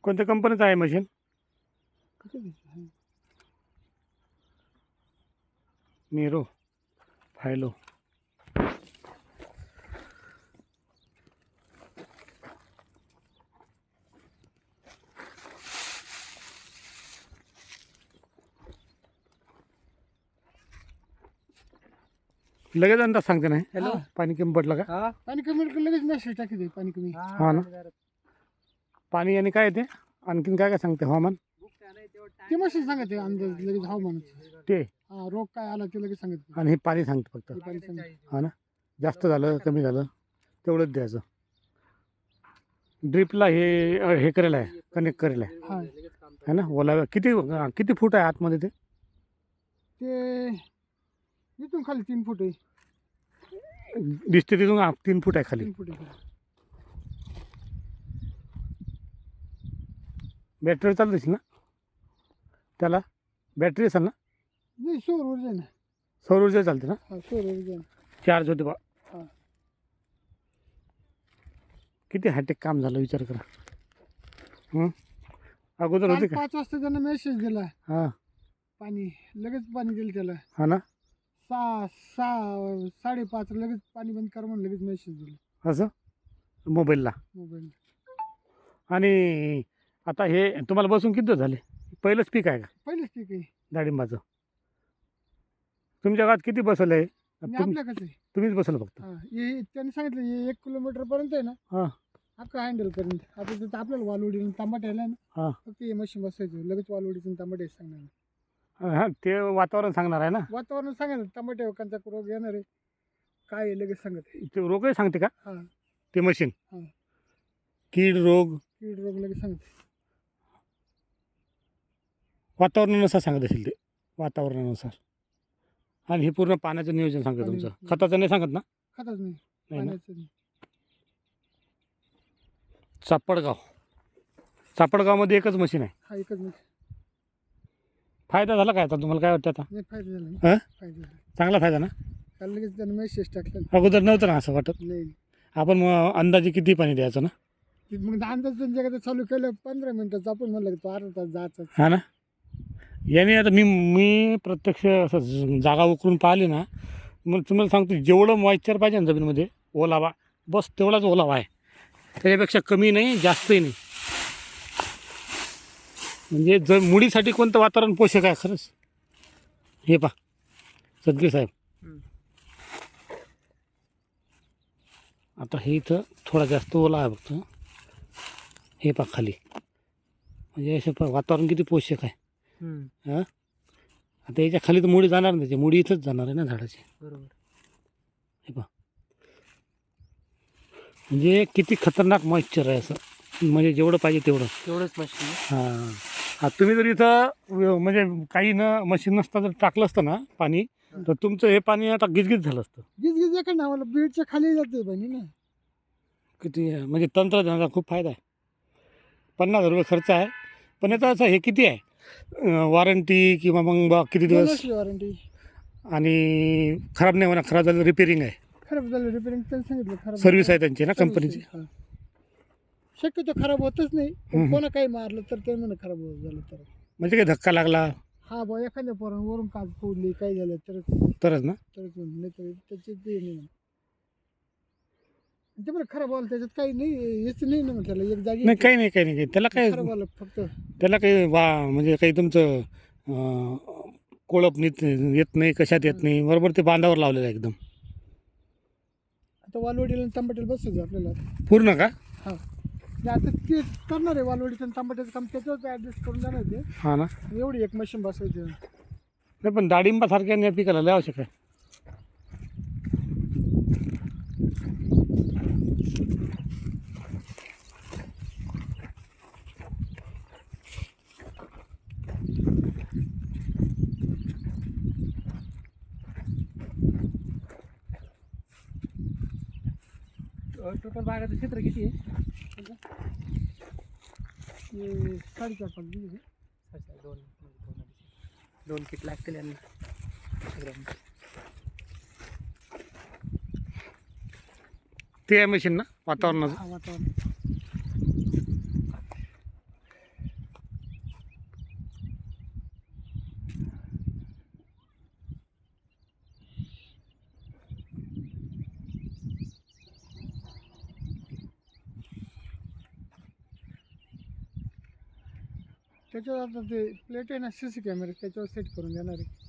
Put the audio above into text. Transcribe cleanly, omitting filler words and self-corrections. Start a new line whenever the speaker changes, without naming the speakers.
कोणत्या कंपनीचं आहे मशीन? नीरो फायलो. लगेच अंदाज सांगते नाही.
हॅलो,
पाणी कमी पडलं का?
हा
पाणी कमी लगेच मेसेज टाकी दे पाणी कमी.
हा ना. पाणी आणि काय येते आणखीन काय काय सांगते हवामान?
ते मेसेज सांगते अंदाज लगेच हवामान.
ते
हा रोग काय आला ते लगेच सांगते.
आणि हे पाणी सांगते फक्त.
ते पाणी सांगते.
हा ना. जास्त झालं कमी झालं तेवढंच द्यायचं. ड्रिपला हे करेल आहे, कनेक्ट करेल आहे
हा
है ना. ओला किती किती फूट आहे आतमध्ये ते?
ते इथून खाली 3 फूट आहे.
दिसते तिथून 3 फूट आहे खाली.
3 फूट आहे.
बॅटरी चालतेच ना त्याला? बॅटरी असेल ना?
नाही सौर ऊर्जा आहे ना.
सौर ऊर्जा चालते ना?
हा सौर ऊर्जा आहे.
चार्ज होते बा.
हा.
किती हायटेक काम झालं विचार करा. अगोदर होते
काल
का?
5 वाजता त्यानं मेसेज दिला.
हां
पाणी लगेच पाणी दिलं त्याला.
हा ना.
6:30 लगेच पाणी बंद कर म्हणून लगेच मेसेज दिला
असं मोबाईलला.
मोबाईल.
आणि आता हे तुम्हाला बसून किती दिवस झाले? पहिलंच पीक आहे का
पहिलेच पीक आहे.
डाळिंबाचं? तुमच्या गावात किती बसवलं आहे?
आणि आपल्याकडे आहे.
तुम्हीच बसवलं फक्त?
हा हे त्यांनी सांगितलं हे 1 किलोमीटर पर्यंत आहे ना.
हां
अख्खा हँडल पर्यंत. आता तिथं आपल्याला वालवडी आणि तांबट यायला ना.
हां
फक्त हे मशीन बसायचं लगेच वालवडीचं आणि तांबट सांगणार.
हां ते वातावरण सांगणार आहे ना.
वातावरण सांगायला तांबट वकांचा रोग येणार आहे काय आहे लगेच सांगत.
ते रोगही सांगते का
हा
ते मशीन?
हां
कीड रोग
कीड रोग लगेच सांगते.
वातावरणानुसार सांगत असेल ते. वातावरणानुसार. आणि हे पूर्ण पाण्याचं नियोजन सांगतं तुमचं. खताचं नाही सांगत ना?
खातच नाही
नाही ना.
पाण्याचं नाही.
चापडगावमध्ये एकच मशीन आहे.
हा एकच नाही.
फायदा झाला काय आता तुम्हाला? काय वाटतं आता?
नाही फायदा झाला नाही.
हां
फायदा झाला.
चांगला फायदा ना?
काल लगेच त्यानं मेसेज टाकला.
अगोदर नव्हतं ना असं वाटत?
नाही
आपण मग अंदाजे किती पाणी द्यायचं ना?
मग अंदाज पण जगात चालू केलं 15 मिनिटाचं आपण म्हणलं की तो अर्धा तास जायचा.
हा ना. याने आता मी प्रत्यक्ष असं जागा उकरून पाहिली ना, मग तुम्हाला सांगतो जेवढं मॉइश्चर पाहिजे ना जमिनीमध्ये ओलावा, बस तेवढाच ओलावा आहे. त्याच्यापेक्षा कमी नाही जास्तही नाही. म्हणजे मुळीसाठी कोणतं वातावरण पोषक आहे खरंच. हे पहा सदगीर साहेब, आता हे इथं थोडा जास्त ओला आहे फक्त. हे पहा खाली, म्हणजे असं पहा वातावरण किती पोषक आहे. हां आता याच्या खाली तर मुळी जाणार नाही, मुळी इथंच जाणार आहे ना झाडाची.
बरोबर.
हे पहा म्हणजे किती खतरनाक मॉइश्चर आहे असं. म्हणजे जेवढं पाहिजे
तेवढंच मशीन.
हां हा तुम्ही जर इथं म्हणजे काही मशीन नसता जर टाकलं असतं ना पाणी, तर तुमचं हे पाणी आता गिजगीज झालं असतं.
गिज एका नावाला बीडच्या खाली जाते बनी ना.
किती म्हणजे तंत्रज्ञानाचा खूप फायदा आहे. 50,000 रुपये खर्च आहे, पण याचा असं हे किती आहे वॉरंटी किंवा मग बा किती दिवस?
वॉरंटी.
आणि खराब नाही होणार? खराब झालं रिपेरिंग आहे,
खराब झालं रिपेरिंग त्यांनी सांगितलं. खराब
सर्व्हिस आहे त्यांची ना कंपनीची.
हा. शक्यतो खराब होतच नाही. पण कोणा काही मारलं तर ते म्हणा खराब झालं तर.
म्हणजे काही धक्का लागला
हा बा एखाद्या पोरांवरून काच फोडली काय झालं तर
तरच ना.
नाही तर त्याचे ते नाही. ते मला खराब आलं त्याच्यात काही नाही. हेच नाही ना त्याला एक जागी
नाही काही नाही त्याला काय.
खराब आलं फक्त.
त्याला काही म्हणजे काही तुमचं कोळप येत नाही, कशात येत नाही. बरोबर ते बांधावर लावलेलं आहे एकदम.
आता वालवडीला आणि तांबटेला बसायचं आपल्याला
पूर्ण का?
हा आता ते करणार आहे वालवडीचं आणि तांबट्याचं काम त्याच्यावरच ॲडजस्ट करून जाणार ते.
हा ना.
एवढी एक मशीन बसवायची.
नाही पण डाळिंबासारख्या या पिकाला लय आवश्यक आहे.
टोटल बागाचं क्षेत्र किती आहे?
4.5 दिली.
दोन फीट लागतील यांना.
ते आहे मशीन ना वातावरणाचं.
हा, वातावरण. त्याच्यावर आता ते प्लेट आहे ना CC कॅमेरे त्याच्यावर सेट करून देणार आहे.